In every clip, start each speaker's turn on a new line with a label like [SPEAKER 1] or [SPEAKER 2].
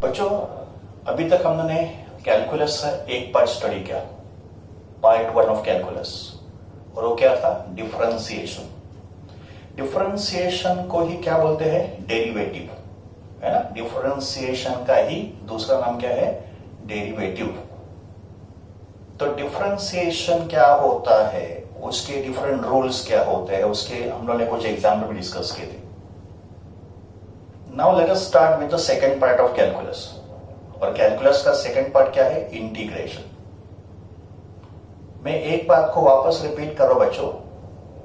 [SPEAKER 1] बच्चों, अभी तक हमने कैलकुलस का एक पार्ट स्टडी किया, पार्ट 1 ऑफ कैलकुलस, और वो क्या था? डिफरेंशिएशन। डिफरेंशिएशन को ही क्या बोलते हैं? डेरिवेटिव, है ना। डिफरेंशिएशन का ही दूसरा नाम क्या है? डेरिवेटिव। तो डिफरेंशिएशन क्या होता है, उसके डिफरेंट रूल्स क्या होते हैं, उसके हम लोगों ने कुछ एग्जाम्पल भी डिस्कस किए थे। Now let us start with the second part of calculus. और कैलकुलस का सेकंड पार्ट क्या है? इंटीग्रेशन। मैं एक बात को वापस रिपीट करो बच्चों,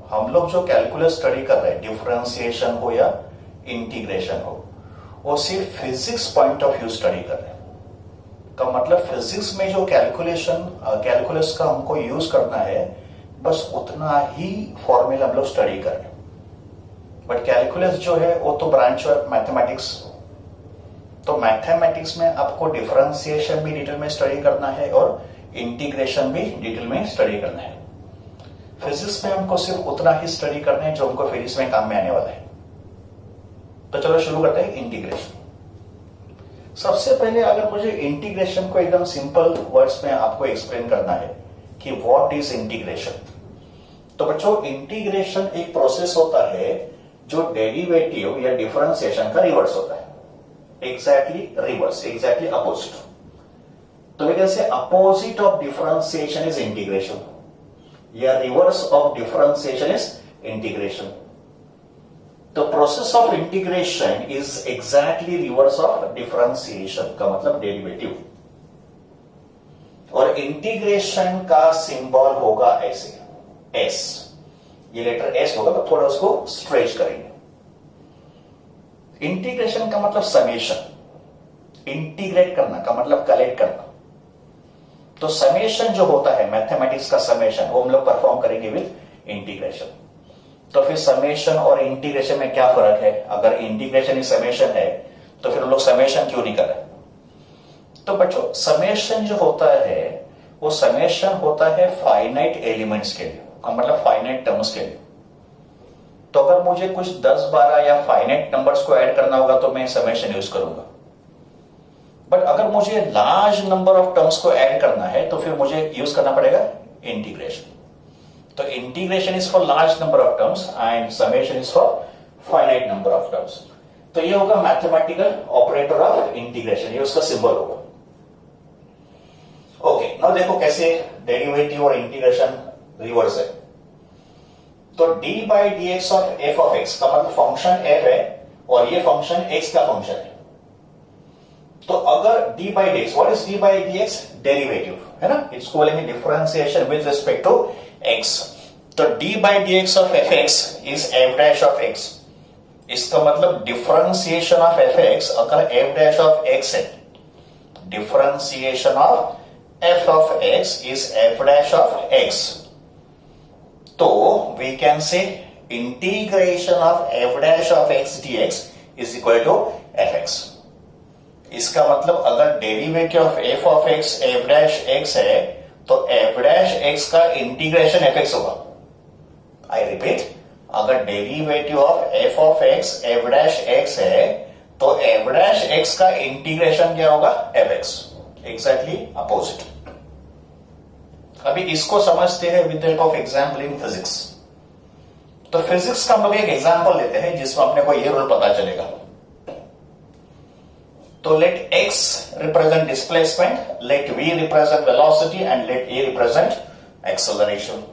[SPEAKER 1] हम लोग जो कैलकुलस स्टडी कर रहे हैं, डिफरेंशिएशन हो या इंटीग्रेशन हो, वो सिर्फ physics point of view study कर रहे हैं। का मतलब फिजिक्स में जो कैलकुलस का हमको यूज करना है, बस उतना ही फॉर्मूला हम लोग स्टडी कर रहे हैं। बट कैलकुलस जो है वो तो ब्रांच ऑफ मैथमेटिक्स, तो मैथमेटिक्स में आपको डिफरेंशिएशन भी डिटेल में स्टडी करना है और इंटीग्रेशन भी डिटेल में स्टडी करना है। फिजिक्स में हमको सिर्फ उतना ही स्टडी करना है जो हमको फिजिक्स में काम में आने वाला है। तो चलो शुरू करते हैं इंटीग्रेशन। सबसे पहले अगर मुझे इंटीग्रेशन को एकदम सिंपल वर्ड्स में आपको एक्सप्लेन करना है कि व्हाट इज इंटीग्रेशन, तो बच्चों इंटीग्रेशन एक प्रोसेस होता है जो डेरिवेटिव या डिफरेंशिएशन का रिवर्स होता है। Exactly reverse, exactly opposite. तो we can say opposite of differentiation is integration, या reverse of differentiation is integration. तो process of integration is exactly reverse of differentiation, का मतलब डेरिवेटिव। और इंटीग्रेशन का सिंबल होगा ऐसे, एस। ये लेटर एस होगा, तो थोड़ा उसको स्ट्रेच करेंगे। इंटीग्रेशन का मतलब समेशन, इंटीग्रेट करना का मतलब कलेक्ट करना। तो समेशन जो होता है मैथमेटिक्स का समेशन, वो हम लोग परफॉर्म करेंगे विद इंटीग्रेशन। तो फिर समेशन और इंटीग्रेशन में क्या फर्क है? अगर इंटीग्रेशन ही समेशन है तो फिर हम लोग समेशन क्यों नहीं कर रहे? तो बच्चों समेशन जो होता है वो समेशन होता है फाइनाइट एलिमेंट्स के लिए, का मतलब फाइनाइट टर्म्स के लिए। तो अगर मुझे कुछ 10, 12 या फाइनाइट नंबर्स को ऐड करना होगा तो मैं समेशन यूज करूंगा। बट अगर मुझे लार्ज नंबर ऑफ टर्म्स को ऐड करना है तो फिर मुझे यूज करना पड़ेगा इंटीग्रेशन। तो integration is for large number of terms and summation is for finite number of terms. तो ये होगा मैथमेटिकल ऑपरेटर ऑफ इंटीग्रेशन, ये उसका सिंबल होगा। ओके, नाउ देखो कैसे डेरिवेटिव और इंटीग्रेशन रिवर्स है। तो d by d x of F of x का मतलब फंक्शन f है और ये फंक्शन x का फंक्शन है। तो अगर d by d x, what is d by d x? Derivative, है ना। इसको बोलेंगे differentiation with respect to x। तो d by d x of f x is f dash of x। इसका मतलब डिफरेंशिएशन ऑफ एफ एक्स अगर f dash of x है, differentiation of f of x is f dash of x. तो we can say integration of f dash of x dx is equal to fx. इसका मतलब अगर derivative of f of x f dash x है तो f dash x का integration fx होगा। I repeat, अगर derivative of f of x f dash x है तो f dash x का इंटीग्रेशन क्या होगा? fx। Exactly opposite. अभी इसको समझते हैं with help of example in physics. तो फिजिक्स का हम लोग एक एग्जाम्पल लेते हैं जिसमें अपने को ये रूल पता चलेगा। तो let x represent displacement, let v represent velocity and let a represent acceleration.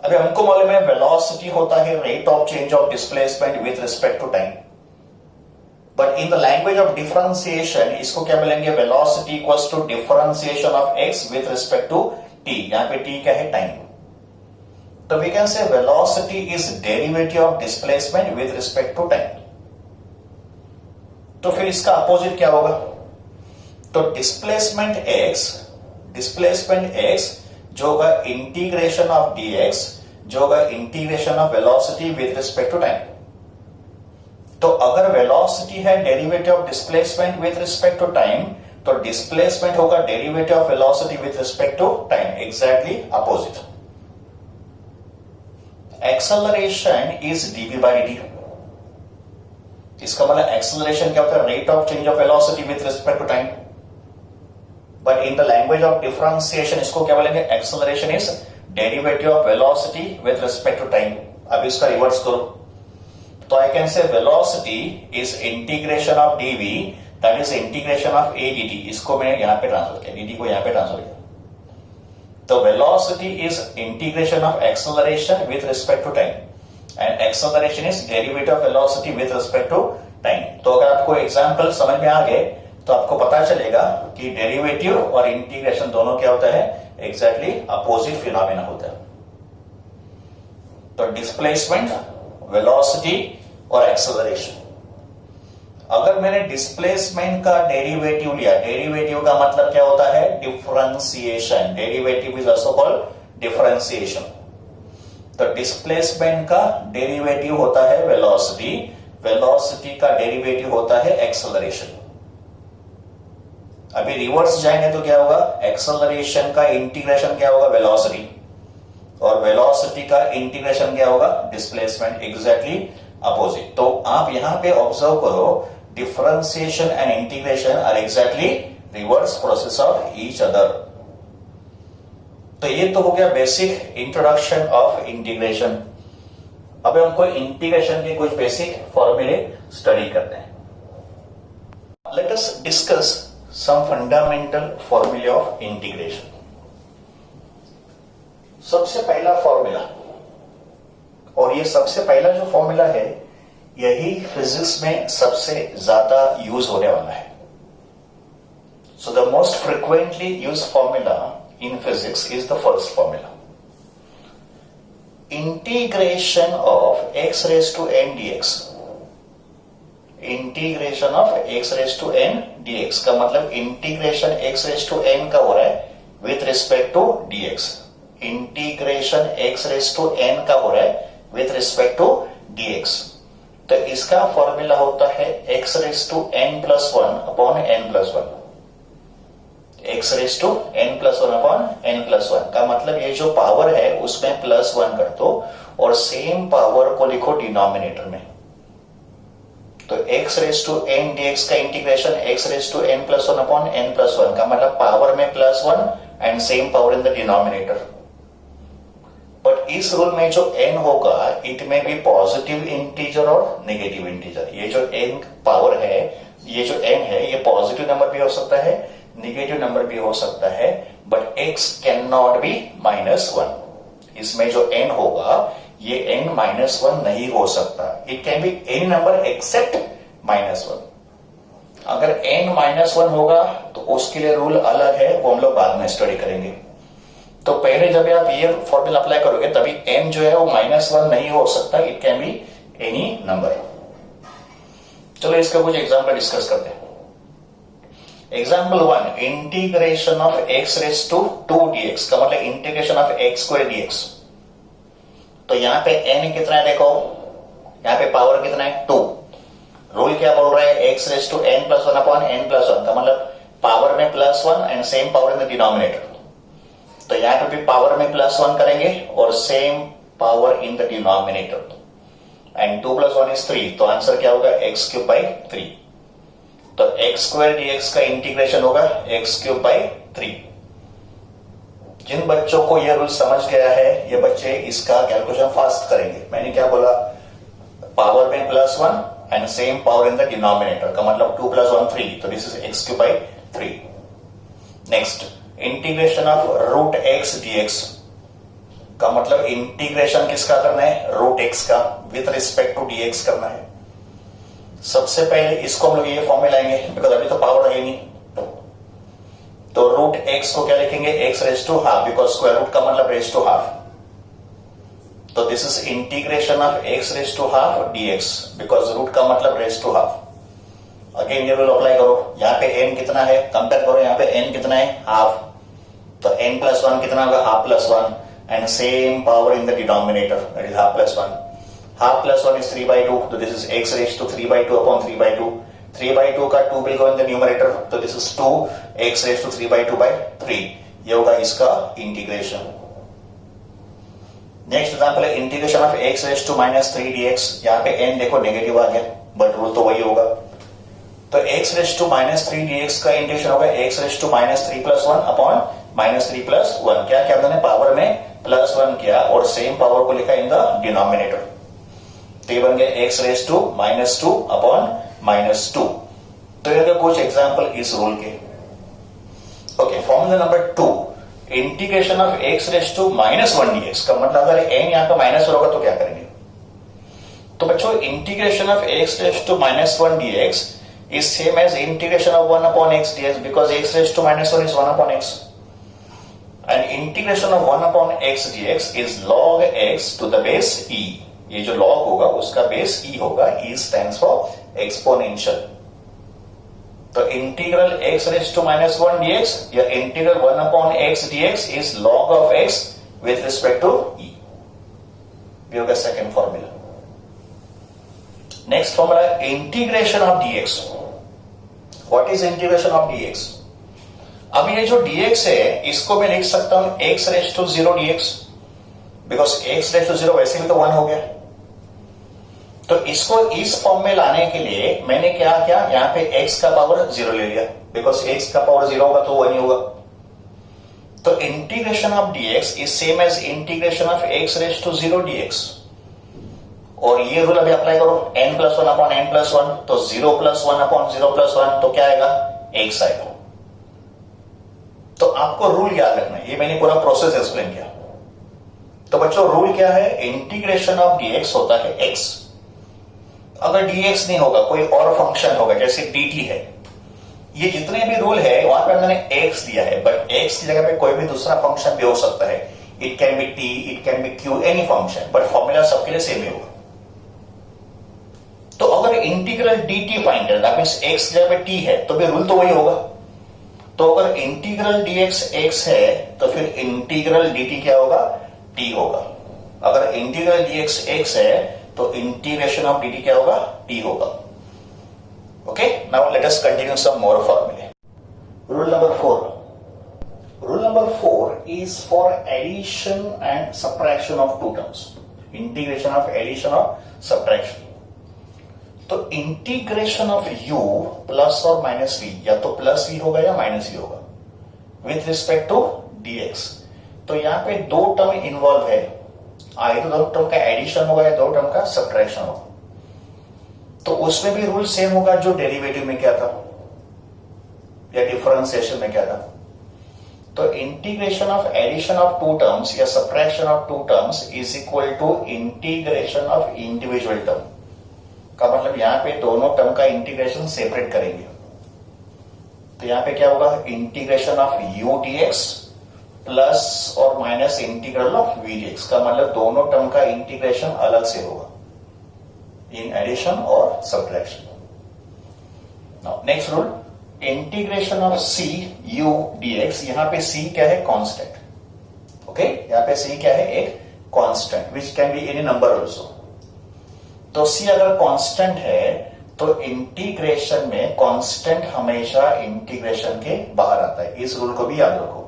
[SPEAKER 1] अभी हमको मालूम है वेलोसिटी होता है rate of change of displacement with respect to time. But in the language of differentiation इसको क्या बोलेंगे? Velocity equals to differentiation of x with respect to t। यहां पे t क्या है? टाइम। तो we can say velocity is derivative of displacement with respect to time. तो फिर इसका अपोजिट क्या होगा? तो डिस्प्लेसमेंट x जो होगा इंटीग्रेशन ऑफ dx, जो होगा integration of velocity with respect to time. तो अगर वेलोसिटी है derivative of displacement with respect to time, तो डिस्प्लेसमेंट होगा derivative of velocity with respect to time. Exactly opposite. Acceleration is dv by dt। इसका मतलब acceleration क्या होता है? Rate of change of velocity with respect to time. But in the language of differentiation इसको क्या बोलेंगे? Acceleration is derivative of velocity with respect to time. अब इसका रिवर्स करो तो I can say velocity is integration of d v, that is integration of a d. इसको मैंने यहां पे ट्रांसफर किया, डी को यहां पे ट्रांसफर किया। तो velocity is integration of acceleration with respect to time and acceleration is derivative of velocity with respect to time. तो अगर आपको एग्जांपल समझ में आ गए तो आपको पता चलेगा कि डेरिवेटिव और इंटीग्रेशन दोनों क्या होता है? एग्जैक्टली अपोजिट फिनोमेना होता है। तो डिस्प्लेसमेंट, वेलोसिटी और एक्सेलरेशन। अगर मैंने डिस्प्लेसमेंट का डेरिवेटिव लिया, डेरिवेटिव का मतलब क्या होता है? Differentiation. Derivative is also called differentiation. तो डिस्प्लेसमेंट का डेरिवेटिव होता है वेलोसिटी, वेलोसिटी का डेरिवेटिव होता है एक्सेलरेशन। अभी रिवर्स जाएंगे तो क्या होगा? एक्सेलरेशन का इंटीग्रेशन क्या होगा? वेलोसिटी, और वेलोसिटी का इंटीग्रेशन क्या होगा? डिस्प्लेसमेंट। Exactly opposite. तो आप यहां पे ऑब्जर्व करो, differentiation and integration are exactly reverse process of each other. तो ये तो हो गया बेसिक इंट्रोडक्शन ऑफ इंटीग्रेशन। अब हमको इंटीग्रेशन के कुछ बेसिक फॉर्मूले स्टडी करते हैं। Let us discuss some fundamental फॉर्मूले ऑफ इंटीग्रेशन। सबसे पहला फॉर्मूला, और ये सबसे पहला जो फॉर्मूला है यही फिजिक्स में सबसे ज्यादा यूज होने वाला है। So the most frequently use formula in physics is the first formula. Integration of x raise to n d x. Integration of x raise to n dx का मतलब integration x raise to n का हो रहा है with respect to d x. Integration x raise to n का हो रहा है विथ रिस्पेक्ट टू डीएक्स। तो इसका फॉर्मूला होता है x raise to n plus one upon n plus one. X raise to n plus one upon n plus one का मतलब ये जो पावर है उसमें प्लस वन कर दो और सेम पावर को लिखो डिनोमिनेटर में। तो x raise to n dx का integration x raise to n plus one upon n plus one का मतलब पावर में plus one and same power in the denominator. But इस रूल में जो n होगा इट में भी पॉजिटिव इंटीजर और नेगेटिव इंटीजर। ये जो n पावर है, ये जो n है, ये पॉजिटिव नंबर भी हो सकता है, नेगेटिव नंबर भी हो सकता है, but x can not be -1। इसमें जो n होगा ये n -1 नहीं हो सकता। It can be any number except -1। अगर n -1 होगा तो उसके लिए रूल अलग है, वो हम लोग बाद में स्टडी करेंगे। तो पहले जब आप ये फॉर्मूला अप्लाई करोगे तभी n जो है वो -1 नहीं हो सकता, it can be any number. चलो इसका कुछ एग्जांपल डिस्कस करते हैं। Example 1, integration of x raise to 2 dx का मतलब integration of x square dx। तो यहां पे n कितना है देखो, यहां पे पावर कितना है 2। रूल क्या बोल रहा है? x raise to n plus one upon n plus one का मतलब पावर में +1 and same power in the denominator. तो यहां पे भी पावर में +1 करेंगे और same power in the denominator and 2 + 1 is 3। तो आंसर क्या होगा? x³/3। तो x स्क्वायर dx का इंटीग्रेशन होगा x³/3। जिन बच्चों को यह रूल समझ गया है ये बच्चे इसका कैलकुलेशन फास्ट करेंगे। मैंने क्या बोला? पावर में +1 and same power in the denominator का मतलब 2 + 1 3। तो this is x³/3। Next, integration of √x dx का मतलब इंटीग्रेशन किसका करना है? √x का विथ रिस्पेक्ट टू dx करना है। सबसे पहले इसको हम लोग ये फॉर्म में लाएंगे बिकॉज अभी तो पावर है नहीं। तो √x को क्या लिखेंगे? x raise to half, because square root का मतलब रेज टू हाफ। तो this is integration of x raise to half dx because root का मतलब रेज टू हाफ। अगेन ये रूल अप्लाई करो। यहाँ पे n कितना है कंपेयर करो, यहाँ पे n कितना है? हाफ। तो n + 1 कितना होगा? Half + 1 and same power in the denominator that is half + 1। Half + 1 is 3/2। तो this is x raise to 3/2 upon 3/2। 3/2 का 2 will go in the numerator। तो this is 2 x raise to 3/2/3। ये होगा इसका इंटीग्रेशन। नेक्स्ट एग्जांपल है integration of x raise to -3 dx। यहाँ पे n देखो नेगेटिव आ गया बट रूल तो वही होगा। तो x raise to minus 3 dx का इंटीग्रेशन होगा x raise to minus 3 plus 1 upon minus 3 plus 1। क्या क्या हमने पावर में प्लस 1 किया और सेम पावर को लिखा इन द डिनोमिनेटर, तो ये बन गया x raise to minus 2 upon minus 2। तो ये कुछ एग्जाम्पल इस रूल के। Okay, formula number 2, integration of x raise to minus 1 dx का मतलब अगर n यहां पे माइनस होगा तो क्या करेंगे? तो बच्चों integration of x raise to minus 1 dx is same as integration of 1 upon x dx because x raised to minus 1 is 1 upon x, and integration of 1 upon x dx is log x to the base e। ये जो log होगा उसका base e होगा, e stands for exponential। तो integral x raised to minus 1 dx या integral 1 upon x dx is log of x with respect to e। ये होगा second formula. Next formula integration of dx। What is integration of dx? अब ये जो dx है इसको मैं लिख सकता हूं x raise to 0 dx, because x raise to 0 वैसे भी तो 1 हो गया। तो इसको इस फॉर्म में लाने के लिए मैंने क्या किया, यहां पे x का पावर 0 ले लिया, बिकॉज x का पावर 0 होगा तो 1 ही होगा। तो integration of dx is same as integration of x raise to 0 dx। और ये रूल अभी अप्लाई करो, n plus 1 upon n plus 1, तो 0 प्लस 1 अपॉन 0 प्लस 1 तो क्या आएगा? x आएगा। तो आपको रूल याद रखना है, ये मैंने पूरा प्रोसेस एक्सप्लेन किया। तो बच्चों रूल क्या है? इंटीग्रेशन ऑफ dx होता है x। अगर dx नहीं होगा कोई और फंक्शन होगा जैसे dt है, ये जितने भी रूल है वहां पर मैंने x दिया है, बट x की जगह पे कोई भी दूसरा फंक्शन भी हो सकता है। It can B t, it can B q, any function, but formula सबके लिए सेम ही होगा। तो अगर इंटीग्रल dt फाइंड है, दैट मींस x जगह पे t है, तो भी रूल तो वही होगा। तो अगर इंटीग्रल dx x है तो फिर इंटीग्रल dt क्या होगा? t होगा। अगर इंटीग्रल dx x है तो इंटीग्रेशन ऑफ dt क्या होगा? t होगा। Okay, now let us continue some more फॉर्मूले। Rule number 4। Rule number 4 is for addition and subtraction of two terms. Integration of addition और सब्ट्रैक्शन। तो इंटीग्रेशन ऑफ u प्लस और minus v, या तो plus v होगा या minus v होगा with respect to dx। तो यहां पे दो टर्म इन्वॉल्व है, आए तो दो टर्म का एडिशन होगा या दो टर्म का सब्ट्रैक्शन होगा। तो उसमें भी रूल सेम होगा जो डेरिवेटिव में क्या था या डिफरेंशिएशन में क्या था। तो integration of addition of two terms या subtraction of two terms is equal to integration of individual term का मतलब यहां पे दोनों टर्म का इंटीग्रेशन सेपरेट करेंगे। तो यहां पे क्या होगा? Integration of u dx plus और minus integral of v dx का मतलब दोनों टर्म का इंटीग्रेशन अलग से होगा इन एडिशन और subtraction. Now next rule, integration of c u dx। यहां पे c क्या है? कांस्टेंट। ओके, यहां पे c क्या है? एक constant which can be any number also. तो c अगर कांस्टेंट है तो इंटीग्रेशन में कांस्टेंट हमेशा इंटीग्रेशन के बाहर आता है। इस रूल को भी याद रखो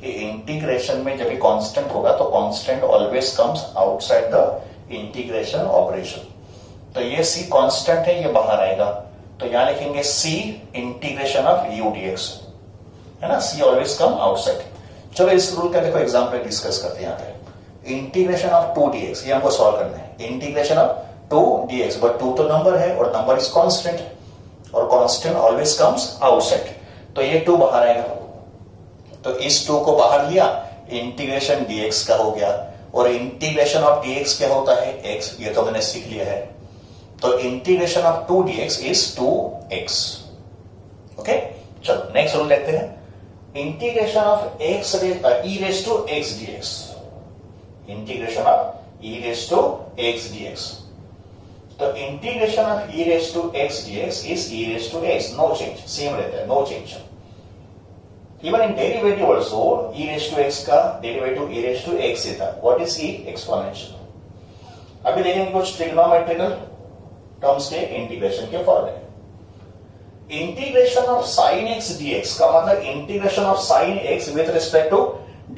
[SPEAKER 1] कि इंटीग्रेशन में जब भी कांस्टेंट होगा तो constant always comes outside the integration operation. तो ये c कांस्टेंट है, ये बाहर आएगा। तो यहां लिखेंगे c integration of u dx, है ना? c always come outside. चलो इस रूल का देखो एग्जाम्पल डिस्कस करते हैं। यहां पे इंटीग्रेशन ऑफ 2 dx, ये हमको सॉल्व करना है। इंटीग्रेशन ऑफ 2 dx, बट 2 तो नंबर है और नंबर इज कांस्टेंट और कांस्टेंट ऑलवेज कम्स आउटसाइड। तो ये 2 बाहर आएगा, तो इस 2 को बाहर लिया, इंटीग्रेशन dx का हो गया। और इंटीग्रेशन ऑफ dx क्या होता है? x, ये तो मैंने सीख लिया है। तो integration of 2 dx is 2x। Okay, चलो नेक्स्ट रूल लेते हैं। Integration of x e raise to x dx। Integration of e raise to x dx। तो integration of e raise to x dx is e raise to x, no change, same रहता है, no change. Even in derivative also e raise to x का derivative e raise to x से था। What is e? Exponential. अभी देखेंगे कुछ trigonometrical terms के integration के फॉर्मूले। Integration of sine x dx का मतलब integration of sine x with respect to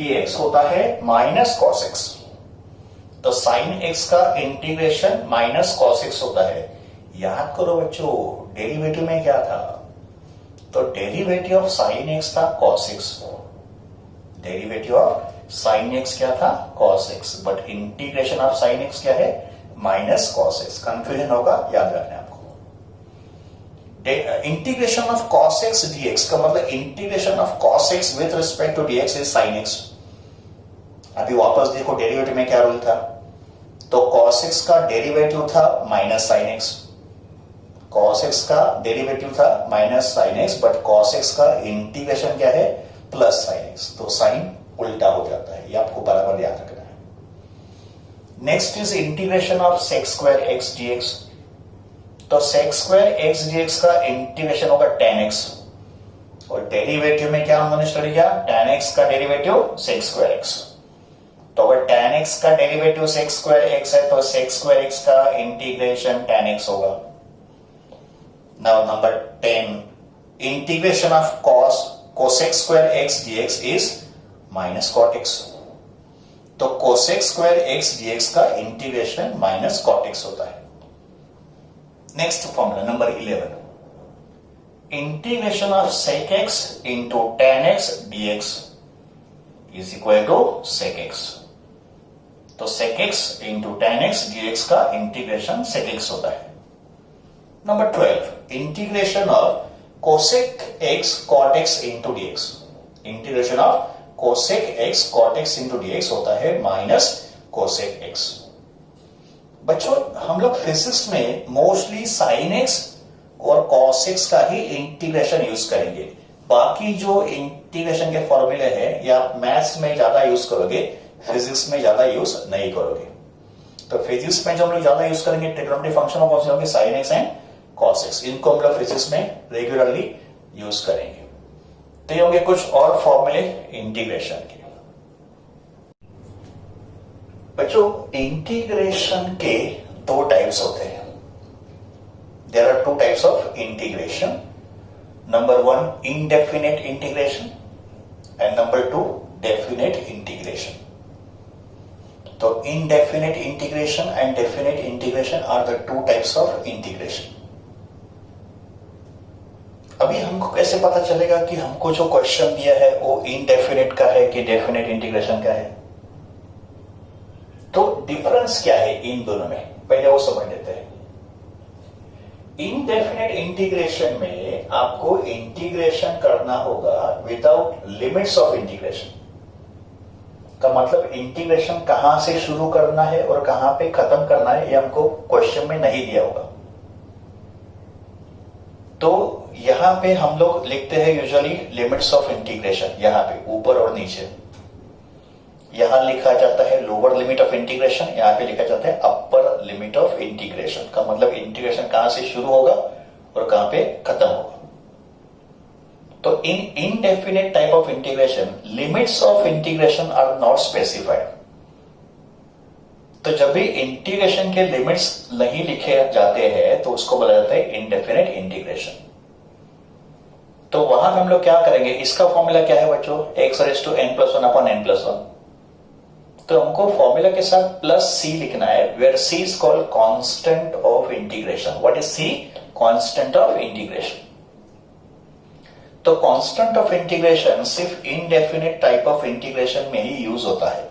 [SPEAKER 1] dx होता है माइनस कॉस x। तो साइन x का इंटीग्रेशन माइनस कॉस x होता है। याद करो बच्चों, डेरिवेटिव में क्या था? तो डेरिवेटिव ऑफ साइन एक्स था cos x. Derivative of sine x क्या था? Cos x. But integration of sine x क्या है? Minus cos x. कंफ्यूजन होगा, याद रखना आपको। Integration of cos x d x का मतलब integration of cos x with respect to d x is sine x. अभी वापस देखो डेरिवेटिव में क्या रूल था? तो कॉस एक्स का डेरिवेटिव था minus sine x. Cos x का डेरिवेटिव था minus sine x, but cos x का इंटीग्रेशन क्या है? Plus sine x. तो साइन उल्टा हो जाता है, ये आपको बराबर याद रखना है। Next is integration of sec square x d x. तो सेक स्क्वायर एक्स डीएक्स का इंटीग्रेशन होगा tan x, और डेरिवेटिव में क्या हमने स्टडी किया? tan x का डेरिवेटिव सेक स्क्वायर x। तो अगर tan x का डेरिवेटिव सेक स्क्वायर x है तो सेक स्क्वायर x का इंटीग्रेशन tan x होगा। Now number 10, integration of cosec square x dx is minus cot x। तो cosec स्क्वायर x dx का integration minus cot x होता है। Next formula number 11, integration of sec x into tan x dx is equal to sec x। तो sec x into tan x dx का integration sec x होता है। Number 12, integration of cosec x cot x into dx। Integration of cosec x cot x into dx होता है minus cosec x। बच्चों हम लोग physics में मोस्टली साइन एक्स और कॉस एक्स का ही इंटीग्रेशन यूज करेंगे। बाकी जो इंटीग्रेशन के फॉर्मूले हैं या मैथ्स में ज्यादा यूज करोगे, फिजिक्स में ज्यादा यूज नहीं करोगे। तो फिजिक्स में जो हम लोग ज्यादा यूज करेंगे ट्रिग्नोमेट्री फंक्शन कौन से होंगे? Sine x and cos x. इनको हम लोग फिजिक्स में रेगुलरली यूज करेंगे। तो ये होंगे कुछ और फॉर्मूले इंटीग्रेशन के। बच्चों इंटीग्रेशन के दो टाइप्स होते हैं। There are two types of integration. Number 1 indefinite integration and number 2 definite integration. तो indefinite integration and definite integration are the two types of integration. अभी हमको कैसे पता चलेगा कि हमको जो क्वेश्चन दिया है वो इनडेफिनेट का है कि डेफिनेट इंटीग्रेशन का है? तो डिफरेंस क्या है इन दोनों में, पहले वो समझ लेते हैं। इनडेफिनेट इंटीग्रेशन में आपको इंटीग्रेशन करना होगा विदाउट लिमिट्स ऑफ इंटीग्रेशन। का मतलब इंटीग्रेशन कहां से शुरू करना है और कहां पे खत्म करना है ये हमको क्वेश्चन में नहीं दिया होगा। तो यहां पे हम लोग लिखते हैं यूजुअली लिमिट्स ऑफ इंटीग्रेशन, यहां पे ऊपर और नीचे। यहां लिखा जाता है लोअर लिमिट ऑफ इंटीग्रेशन, यहां पे लिखा जाता है अपर लिमिट ऑफ इंटीग्रेशन। का मतलब इंटीग्रेशन कहां से शुरू होगा और कहां पे खत्म होगा। तो in indefinite type of integration limits of integration are not specified. तो जब भी इंटीग्रेशन के लिमिट्स नहीं लिखे जाते हैं तो उसको बोला जाता है इनडेफिनेट इंटीग्रेशन। तो वहां हम लोग क्या करेंगे, इसका फॉर्मूला क्या है बच्चों? x⁻n+1 upon n+1। तो हमको फॉर्मूला के साथ प्लस सी लिखना है, where C is called constant of integration. What is C? Constant of integration. तो कांस्टेंट ऑफ इंटीग्रेशन सिर्फ इनडेफिनेट टाइप ऑफ इंटीग्रेशन में ही यूज होता है,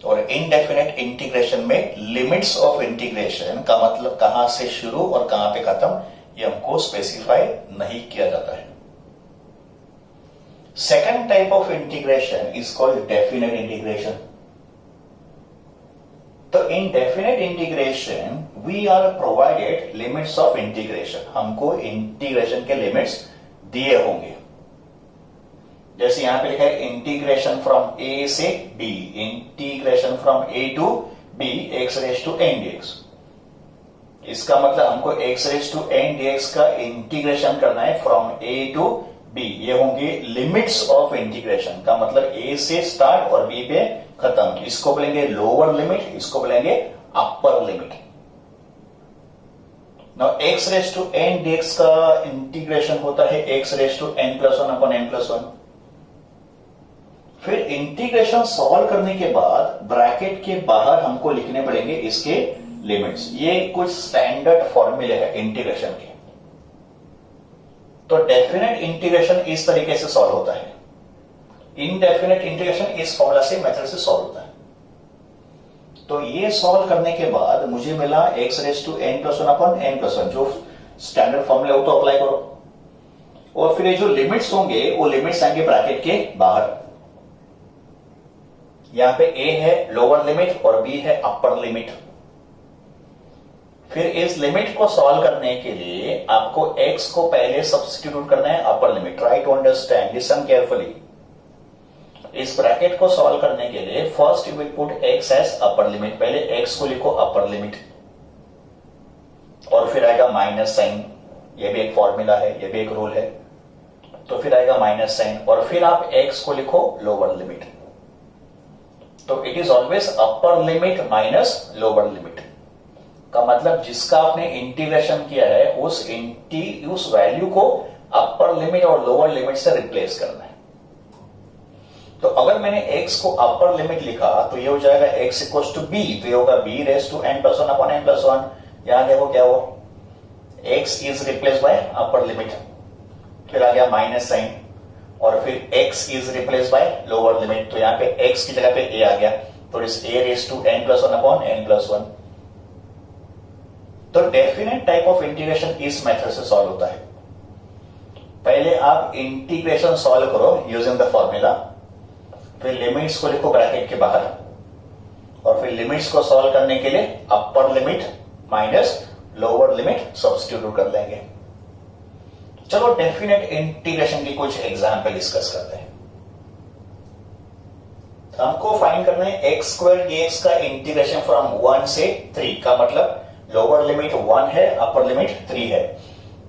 [SPEAKER 1] और इनडेफिनेट इंटीग्रेशन में लिमिट्स ऑफ इंटीग्रेशन का मतलब कहां से शुरू और कहां पे खत्म ये हमको स्पेसिफाई नहीं किया जाता है। Second type of integration is called definite integration. तो in definite integration we are provided limits of integration. हमको इंटीग्रेशन के लिमिट्स दिए होंगे। जैसे यहां पे लिखा है इंटीग्रेशन फ्रॉम ए से B, integration from A to B x⁻n dx। इसका मतलब हमको x⁻n dx का इंटीग्रेशन करना है फ्रॉम ए टू बी। ये होंगे लिमिट्स ऑफ इंटीग्रेशन। का मतलब ए से स्टार्ट और बी पे खत्म। इसको बोलेंगे लोअर लिमिट, इसको बोलेंगे upper limit. Now x⁻n dx का इंटीग्रेशन होता है x⁻n+1 अपॉन n+1। फिर इंटीग्रेशन सॉल्व करने के बाद ब्रैकेट के बाहर हमको लिखने पड़ेंगे इसके लिमिट्स, ये कुछ स्टैंडर्ड फॉर्मूले है इंटीग्रेशन के। तो डेफिनेट इंटीग्रेशन इस तरीके से सॉल्व होता है, इनडेफिनेट इंटीग्रेशन इस फॉर्मूला से मेथड से सॉल्व होता है। तो ये सॉल्व करने के बाद मुझे मिला x raise to n plus one upon n plus one, जो स्टैंडर्ड फॉर्मूला हो तो अप्लाई करो। और फिर ये जो लिमिट्स होंगे वो लिमिट्स आएंगे ब्रैकेट के बाहर। यहां पे a है लोअर लिमिट और b है अपर लिमिट। फिर इस लिमिट को सॉल्व करने के लिए आपको x को पहले सब्स्टिट्यूट करना है upper limit. Try to understand, listen carefully. इस ब्रैकेट को सॉल्व करने के लिए first you will put x as upper limit, पहले x को लिखो अपर लिमिट और फिर आएगा माइनस साइन, ये भी एक फॉर्मूला है, ये भी एक रूल है। तो फिर आएगा माइनस साइन और फिर आप x को लिखो लोअर लिमिट। तो it is always upper limit minus lower limit का मतलब जिसका आपने इंटीग्रेशन किया है उस वैल्यू को अपर लिमिट और लोअर लिमिट से रिप्लेस करना है। तो अगर मैंने x को अपर लिमिट लिखा तो ये हो जाएगा x इक्वल्स टू b, तो ये होगा b raise to n plus one upon n plus one. यहां देखो क्या हो, x is replace by upper limit, फिर आ गया माइनस साइन और फिर x is replace by lower limit, तो यहां पे x की जगह पे a आ गया, तो इस a raise to n plus one upon n plus one. तो डेफिनेट टाइप ऑफ इंटीग्रेशन इस मेथड से सॉल्व होता है। पहले आप इंटीग्रेशन सॉल्व करो यूजिंग द फॉर्मूला, फिर लिमिट्स को लिखो ब्रैकेट के बाहर और फिर लिमिट्स को सॉल्व करने के लिए अपर limit minus lower limit substitute कर लेंगे। चलो डेफिनेट इंटीग्रेशन की कुछ एग्जांपल डिस्कस करते हैं। हमको फाइंड करना है x स्क्वायर dx का इंटीग्रेशन फ्रॉम 1 से 3 का मतलब लोअर लिमिट 1 है, अपर लिमिट 3 है।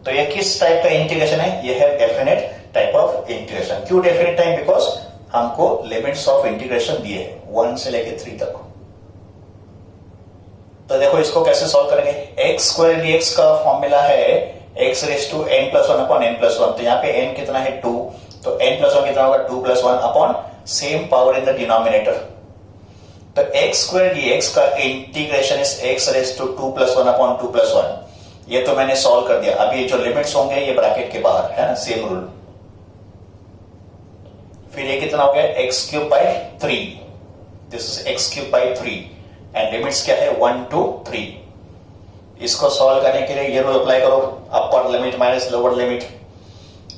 [SPEAKER 1] तो ये किस टाइप का इंटीग्रेशन है? ये है डेफिनेट टाइप ऑफ इंटीग्रेशन। क्यों डेफिनेट टाइप? बिकॉज हमको लिमिट्स ऑफ इंटीग्रेशन दिए हैं 1 से लेके 3 तक। तो देखो इसको कैसे सॉल्व करेंगे। x स्क्वायर dx का फॉर्मूला है x raise to n plus one upon n plus one. तो यहाँ पे n कितना है 2, तो n प्लस वन कितना होगा 2 plus one upon same power in the denominator. तो x स्क्वायर dx का integration is x raise to 2 plus one upon 2 plus one. ये तो मैंने सॉल्व कर दिया। अभी जो लिमिट्स होंगे ये ब्रैकेट के बाहर है ना, सेम रूल। फिर ये कितना हो गया x cube by 3, this is x cube by 3 and limits क्या है 1 to 3। इसको सॉल्व करने के लिए ये रूल अप्लाई करो, अपर लिमिट माइनस लोअर लिमिट।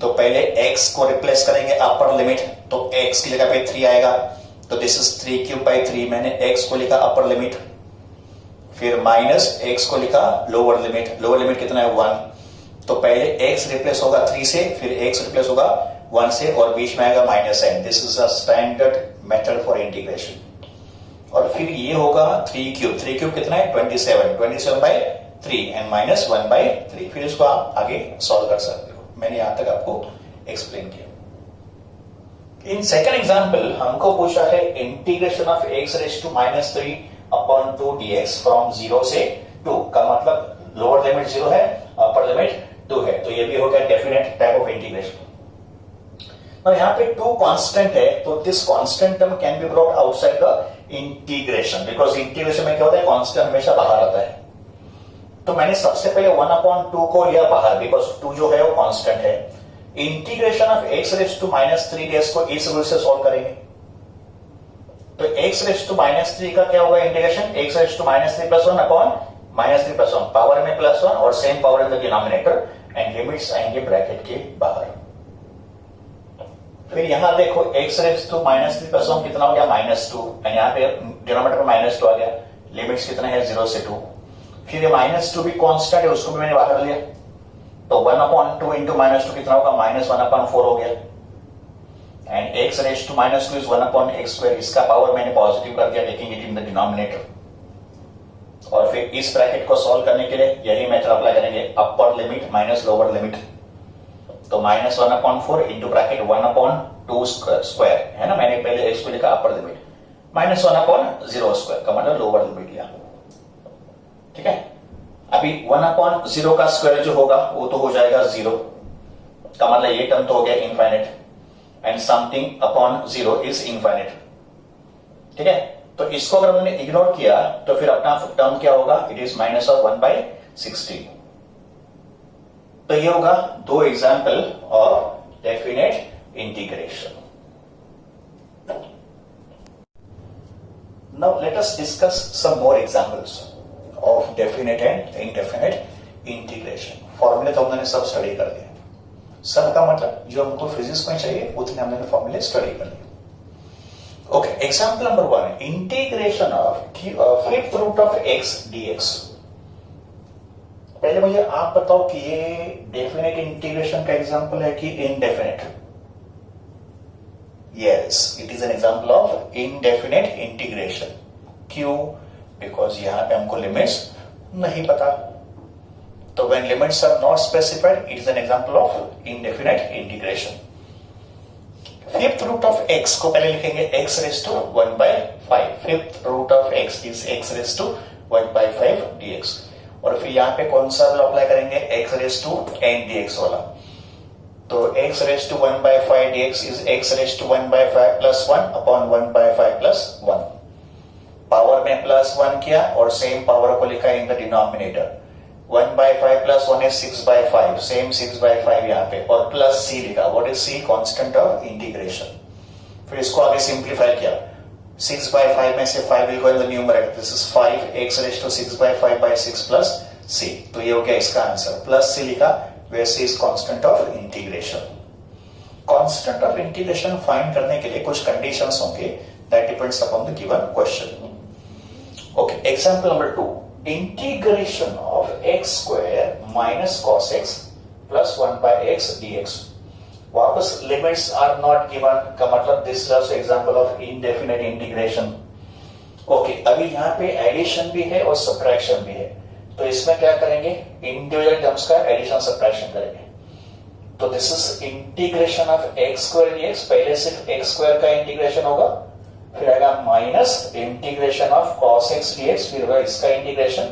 [SPEAKER 1] तो पहले x को रिप्लेस करेंगे अपर लिमिट, तो x की जगह पे 3 आएगा, तो दिस इज 3 क्यूब बाई 3। मैंने x को लिखा अपर लिमिट, फिर माइनस x को लिखा लोअर लिमिट। लोअर लिमिट कितना है 1, तो पहले x रिप्लेस होगा 3 से, फिर x रिप्लेस होगा 1 से और बीच में आएगा minus sign. This is a standard method for integration. और फिर ये होगा 3 क्यूब, 3 क्यूब कितना है 27, 27 बाई 3 एंड माइनस 1 बाई 3। फिर इसको आप आगे सॉल्व कर सकते हो, मैंने यहां तक आपको एक्सप्लेन किया। इन सेकंड एग्जांपल हमको पूछा है integration of x raise to minus 3 upon 2 dx from 0 से 2 का मतलब लोअर लिमिट 0 है, अपर लिमिट 2 है। तो ये भी हो गया डेफिनेट टाइप ऑफ इंटीग्रेशन। और यहाँ पे 2 कांस्टेंट है, तो this constant term can be brought outside the integration, because integration में क्या होता है कांस्टेंट हमेशा बाहर आता है। तो मैंने सबसे पहले 1/2 को लिया बाहर, बिकॉज 2 जो है वो कांस्टेंट है। Integration of x raise to minus 3 dx को इस रूल से सॉल्व करेंगे। तो x रेज टू माइनस 3 का क्या होगा integration, x raise to minus 3 plus 1 upon minus 3 plus 1, power में प्लस 1 और same power in the denominator and limits आएंगे ब्रैकेट के बाहर। फिर यहां देखो x raise to minus 3 plus 1 कितना हो गया -2 एंड यहाँ पे डिनोमिनेटर में -2 आ गया। लिमिट्स कितना है 0 से 2। फिर ये -2 भी कांस्टेंट है, उसको भी मैंने बाहर लिया, तो 1/2 इंटू -2 कितना होगा -1/4 हो गया। And x raise to -2 is 1/x², इसका पावर मैंने पॉजिटिव कर दिया taking it in the denominator. और फिर इस ब्रैकेट को सॉल्व करने के लिए यही मेथड अप्लाई करेंगे, अपर लिमिट माइनस लोअर लिमिट। तो -1/4 इंटू ब्रैकेट 1/2 स्क्वायर है ना, मैंने पहले x को लिखा अपर लिमिट, -1/0² का मतलब लोअर लिमिट लिया। ठीक है, अभी 1/0 का स्क्वायर जो होगा वो तो हो जाएगा 0 का मतलब ये टर्म तो हो गया infinite and something upon 0 is infinite. ठीक है, तो इसको अगर हमने इग्नोर किया तो फिर अपना टर्म क्या होगा, इट इज माइनस ऑफ 1/16। तो ये होगा दो example of definite integration. Now let us discuss some more examples of definite and indefinite integration. फॉर्मूले तो हमने सब स्टडी कर लिए, सब का मतलब जो हमको फिजिक्स में चाहिए उतने हमने फॉर्मूले स्टडी कर लिए। Okay, example number 1, integration of fifth root of x dx। पहले मुझे आप बताओ कि ये डेफिनेट इंटीग्रेशन का एग्जाम्पल है कि indefinite? Yes, it is an example of indefinite integration. क्यों? बिकॉज यहां पे हमको लिमिट्स नहीं पता। तो when limits are not specified, it is an example of indefinite integration. Fifth root of x को पहले लिखेंगे x raise to 1/5। Fifth root of x is x raise to 1/5 dx। और फिर यहां पे कौन सा रूल अप्लाई करेंगे, x raise to n dx वाला। तो x raise to 1/5 dx is x raise to 1/5 plus 1 upon 1/5 plus 1। Power में प्लस 1 किया और सेम पावर को लिखा in the denominator. 1/5 plus 1 is 6/5, same 6/5 यहाँ पे, और प्लस c लिखा। What is c? Constant of integration. फिर इसको आगे सिंप्लीफाई किया। 6/5 में से 5 will go in the numerator, this is 5 x raised to 6/5/6 plus c। तो ये हो गया इसका आंसर। प्लस c लिखा, where c is constant of integration. Constant of integration find करने के लिए कुछ कंडीशंस होंगे, that depends upon the given question. Okay, example number 2, integration of x square minus cos x plus 1/x dx। वापस limits are not given का मतलब this is also example of indefinite integration. Okay, अभी यहाँ पे addition भी है और subtraction भी है। तो इसमें क्या करेंगे, इंडिविजुअल टर्म्स का एडिशन सब्ट्रैक्शन करेंगे। तो this is integration of x square dx। पहले सिर्फ x स्क्वायर का इंटीग्रेशन होगा, फिर आएगा minus integration of cos x dx, फिर होगा इसका integration,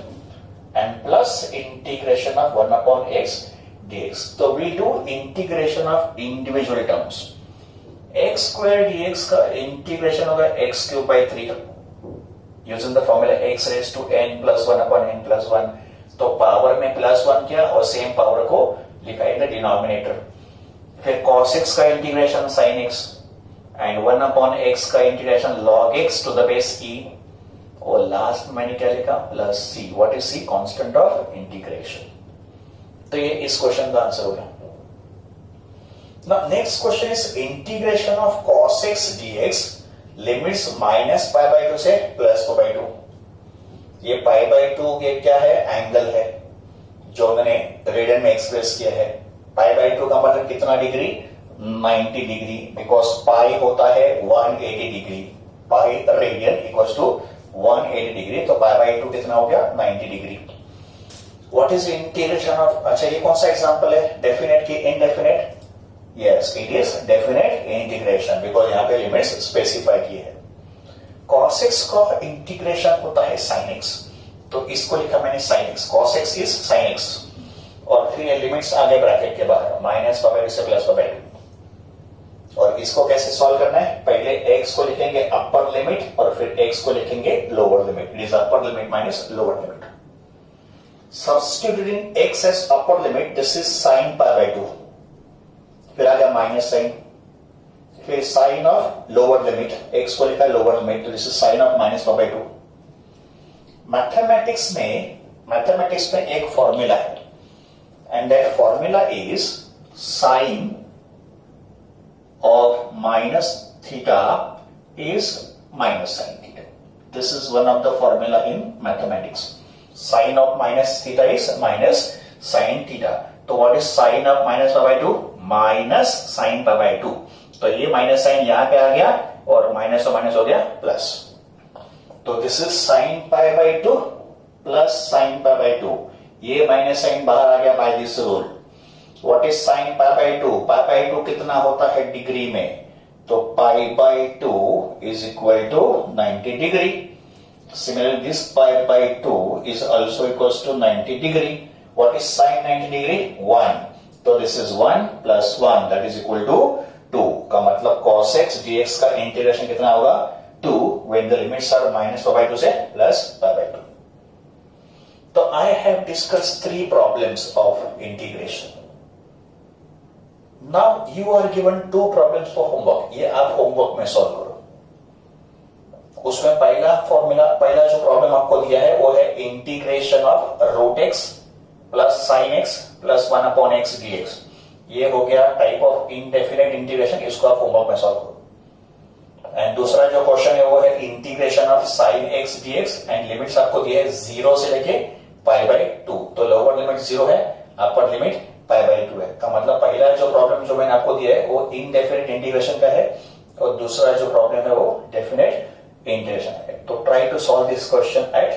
[SPEAKER 1] and plus integration of 1/x dx। तो we do integration of individual terms. x square dx का इंटीग्रेशन होगा x³ 3 using the formula x raise to n plus 1/n+1। तो power में plus 1 किया और सेम पावर को लिखा in the denominator. फिर cos x का integration sin x, and 1/x का integration log x to the base e, और लास्ट मैंने क्या लिखा, plus c। What is c? Constant of integration. तो ये इस क्वेश्चन का आंसर हो गया। Now next question is integration of cos x dx limits minus π/2 से प्लस π/2। ये π/2 ये क्या है, एंगल है जो मैंने रेडियन में एक्सप्रेस किया है। π/2 का मतलब कितना डिग्री, 90 डिग्री, बिकॉज पाई होता है 180 degree. Pi radian equals to 180 degree, तो π/2 कितना हो गया, 90 degree. What is integration of, अच्छा ये कौन सा एग्जांपल है, डेफिनेट की indefinite? Yes, it is definite integration, because यहां पे लिमिट्स स्पेसिफाई की है। cos x का इंटीग्रेशन होता है sin x, तो इसको लिखा मैंने sin x। cos x is sin x, और फिर ये लिमिट्स आगे ब्रैकेट के बाहर माइनस π/2 से प्लस π/2। और इसको कैसे सॉल्व करना है, पहले x को लिखेंगे अपर लिमिट और फिर x को लिखेंगे lower limit. It is upper limit minus lower limit. Substituting x as upper limit, this is sin π/2, फिर आ गया माइनस साइन, फिर sine of lower limit, x को लिखा लोअर लिमिट, तो this is sine of minus π/2। Mathematics में एक formula है, and that formula is sine of minus theta is minus sin theta. This is one of the formula in mathematics. Sin of minus theta is minus sin theta. तो what is sin of minus π/2? Minus sin π/2. तो ये minus sign यहाँ पे आ गया और minus हो गया plus. तो this is sin π/2 plus sin π/2। ये माइनस साइन बाहर आ गया by this rule. What is sin π/2? π/2 कितना होता है डिग्री में, तो π/2 is equal to 90 degree. Similarly, this π/2 is also equals to 90 degree. What is sin 90 degree? 1. तो this is 1 plus 1 that is equal to 2 का मतलब cos x dx का integration कितना होगा, 2 when the limits are minus pi by 2 से plus pi by 2. So I have discussed 3 problems of integration. Now you are given 2 problems for homework. ये आप homework में solve करो. उसमें पहला जो प्रॉब्लम आपको दिया है वो है integration of root x plus sine x plus 1 upon x dx. ये हो गया टाइप ऑफ इनडेफिनेट इंटीग्रेशन. इसको आप होमवर्क में सॉल्व करो. एंड दूसरा जो क्वेश्चन है वो है integration of sine x dx and limits आपको दिए है 0 से लेके पाई बाई 2. तो लोअर लिमिट 0 है, अपर लिमिट पाई बाई 2 है. का मतलब पहला जो प्रॉब्लम जो मैंने आपको दिया है वो इनडेफिनेट इंटीग्रेशन का है और दूसरा जो प्रॉब्लम है वो डेफिनेट इंटीग्रेशन है. तो try to solve this question eight